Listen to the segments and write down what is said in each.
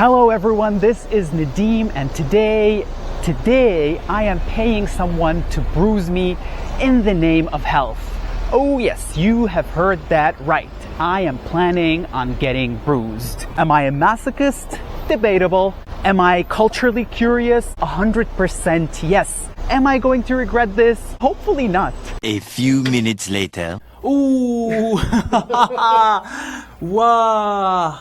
Hello everyone, this is Nadeem, and today I am paying someone to bruise me in the name of health. Oh yes, you have heard that right. I am planning on getting bruised. Am I a masochist? Debatable. Am I culturally curious? 100% yes. Am I going to regret this? Hopefully not. A few minutes later. Ooh. Wow.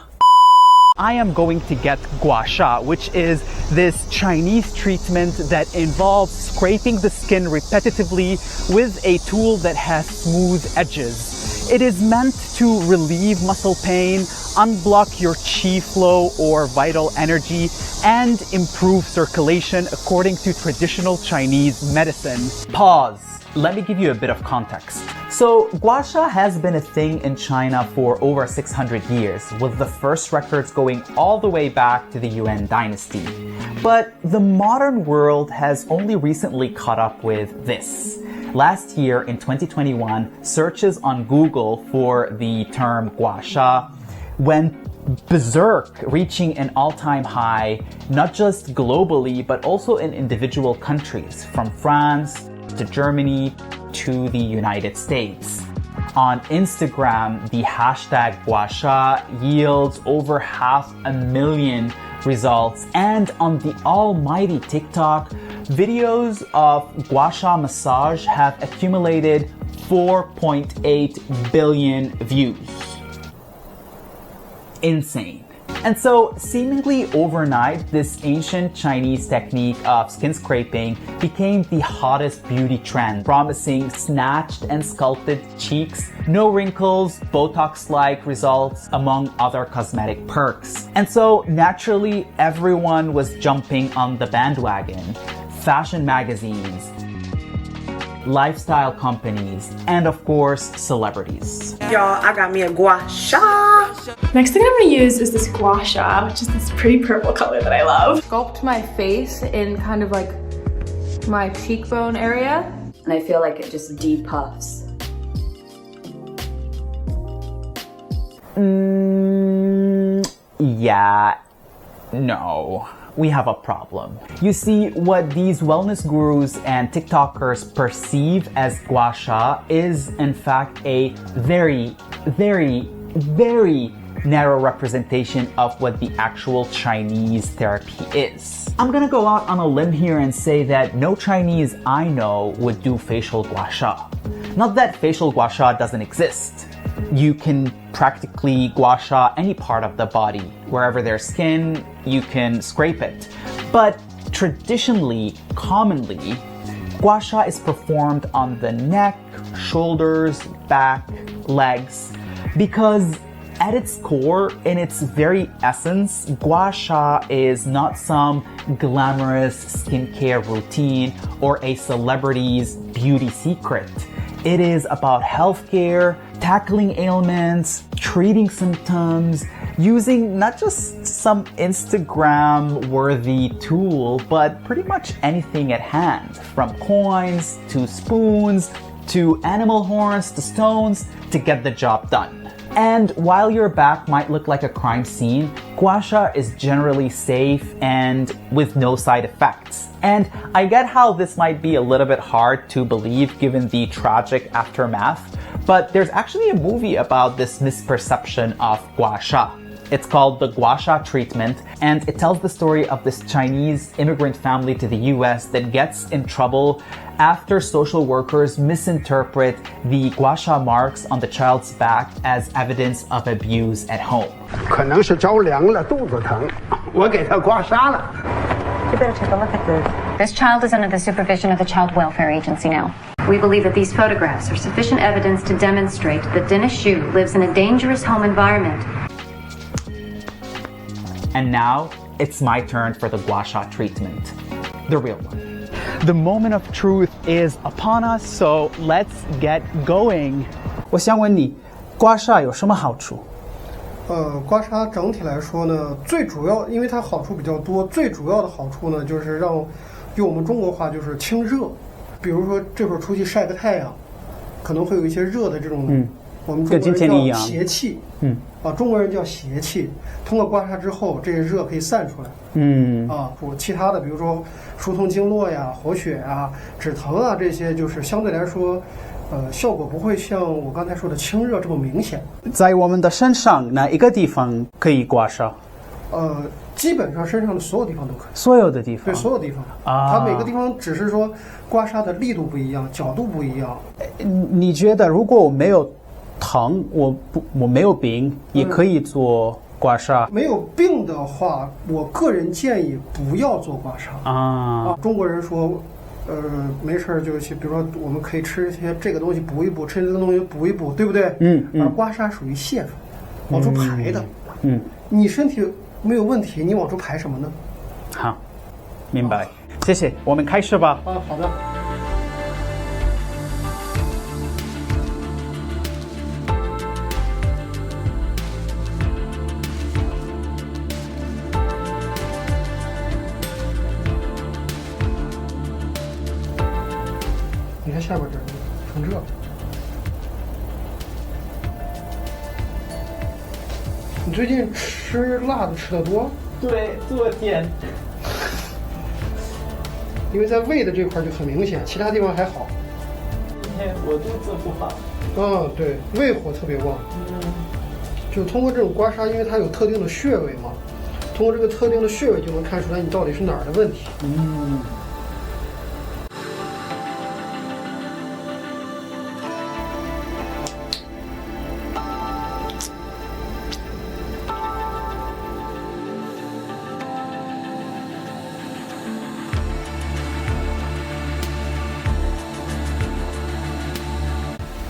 I am going to get Gua Sha, which is this Chinese treatment that involves scraping the skin repetitively with a tool that has smooth edges. It is meant to relieve muscle pain, unblock your qi flow or vital energy, and improve circulation according to traditional Chinese medicine. Pause. Let me give you a bit of context. So, Gua Sha has been a thing in China for over 600 years, with the first records going all the way back to the Yuan dynasty. But the modern world has only recently caught up with this. Last year, in 2021, searches on Google for the term Gua Sha went berserk, reaching an all-time high, not just globally, but also in individual countries, from France to Germany to the United States. On Instagram, the hashtag Gua Sha yields over 500,000 results, and on the almighty TikTok, videos of Gua Sha massage have accumulated 4.8 billion views. Insane. And so, seemingly overnight, this ancient Chinese technique of skin scraping became the hottest beauty trend, promising snatched and sculpted cheeks, no wrinkles, Botox-like results, among other cosmetic perks. And so, naturally, everyone was jumping on the bandwagon. Fashion magazines, lifestyle companies, and of course, celebrities. Y'all, I got me a Gua Sha. Next thing I'm going to use is this Gua Sha, which is this pretty purple color that I love. Sculpt my face in kind of like my cheekbone area. And I feel like it just depuffs. Yeah, no. We have a problem. You see, what these wellness gurus and TikTokers perceive as Gua Sha is in fact a very, very, very narrow representation of what the actual Chinese therapy is. I'm gonna go out on a limb here and say that no Chinese I know would do facial Gua Sha. Not that facial Gua Sha doesn't exist. You can practically Gua Sha any part of the body. Wherever there's skin, you can scrape it. But traditionally, commonly, Gua Sha is performed on the neck, shoulders, back, legs, because at its core, in its very essence, Gua Sha is not some glamorous skincare routine or a celebrity's beauty secret. It is about healthcare, tackling ailments, treating symptoms, using not just some Instagram-worthy tool, but pretty much anything at hand, from coins to spoons to animal horns to stones to get the job done. And while your back might look like a crime scene, Gua Sha is generally safe and with no side effects. And I get how this might be a little bit hard to believe given the tragic aftermath, but there's actually a movie about this misperception of Gua Sha. It's called the Gua Sha treatment, and it tells the story of this Chinese immigrant family to the US that gets in trouble after social workers misinterpret the Gua Sha marks on the child's back as evidence of abuse at home. 可能是着凉了，肚子疼，我给他刮痧了。 You better take a look at this. This child is under the supervision of the Child Welfare Agency now. We believe that these photographs are sufficient evidence to demonstrate that Dennis Xu lives in a dangerous home environment. And now, it's my turn for the Gua Sha treatment. The real one. The moment of truth is upon us, so let's get going. 我想问你，刮痧有什么好处？刮痧整体来说呢，最主要，因为它好处比较多，最主要的好处呢，就是让，用我们中国话就是清热。比如说这会儿出去晒个太阳，可能会有一些热的这种我们中国跟今天一人叫样邪气，中国人叫邪气。通过刮痧之后，这些热可以散出来，其他的比如说疏通经络呀、活血呀、止疼啊这些，就是相对来说，效果不会像我刚才说的清热这么明显。在我们的身上哪一个地方可以刮痧？基本上身上的所有地方都可以，所有的地方，对，所有地方啊，它每个地方只是说刮痧的力度不一样，角度不一样。你觉得如果我没有疼，我没有病，也可以做刮痧？没有病的话，我个人建议不要做刮痧啊。中国人说，没事儿就去，比如说我们可以吃一些这个东西补一补，吃这个东西补一补，对不对？而刮痧属于泄愤，往出排的。你身体没有问题，你往出排什么呢？好，明白。谢谢，我们开始吧。好的。你看下边这儿成这。你最近吃辣的吃的多？对，昨天。因为在胃的这块就很明显，其他地方还好。今天我肚子不好。对，胃火特别旺。就通过这种刮痧，因为它有特定的穴位嘛，通过这个特定的穴位就能看出来你到底是哪儿的问题。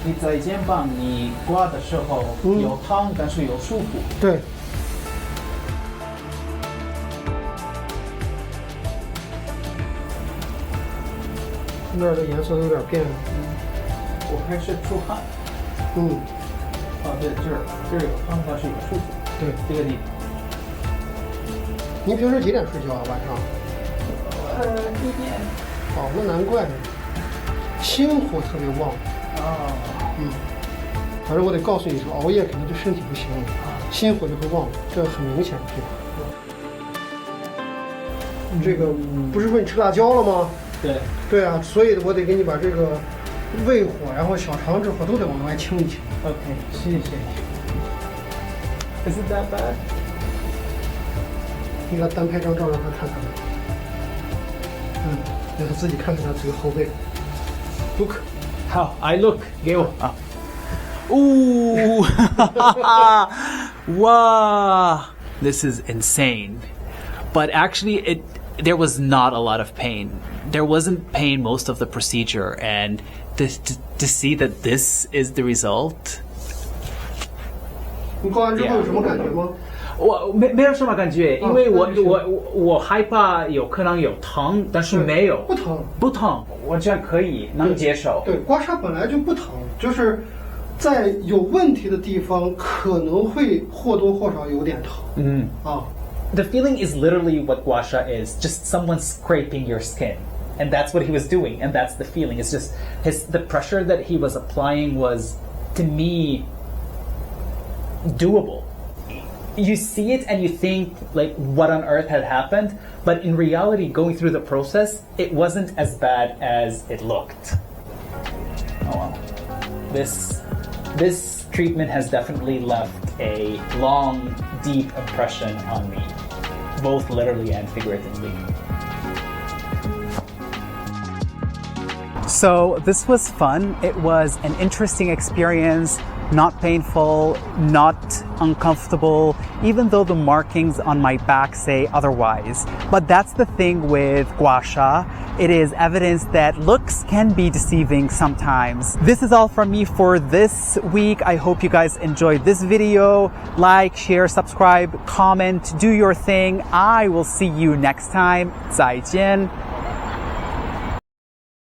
你在肩膀你刮的时候有疼，但是有舒服。对。那儿的颜色有点变了。我开始出汗。对，这儿有疼，但是有舒服。对，这个地方。您平时几点睡觉啊？晚上？1点。那难怪呢，心火特别旺。反正我得告诉你说，熬夜肯定对身体不行，心火就会旺，这很明显。这个不是说你吃辣椒了吗？对啊，所以我得给你把这个胃火，然后小肠这火都得往外清一清。OK， 谢谢。Is it that bad？ 你给他单拍张照让他看看。让他自己看看他这个后背。Look。好 ，I look， 给我啊。Ooh, wow, this is insane. But actually, there was not a lot of pain. There wasn't pain most of the procedure, and to see that this is the result. 你刮完之后有什么感觉吗？我没有什么感觉，因为我害怕有可能有疼，但是没有，不疼，完全可以能接受。对，刮痧本来就不疼，就是在有问题的地方可能会或多或少有点疼。The feeling is literally what Gua Sha is, just someone scraping your skin. And that's what he was doing, and that's the feeling. It's just the pressure that he was applying was, to me, doable. You see it and you think, like, what on earth had happened? But in reality, going through the process, it wasn't as bad as it looked. Oh wow. This treatment has definitely left a long, deep impression on me, both literally and figuratively. So this was fun. It was an interesting experience, not painful, not uncomfortable, even though the markings on my back say otherwise. But that's the thing with Gua Sha. It is evidence that looks can be deceiving sometimes. This is all from me for this week. I hope you guys enjoyed this video. Like, share, subscribe, comment, do your thing. I will see you next time. 再见.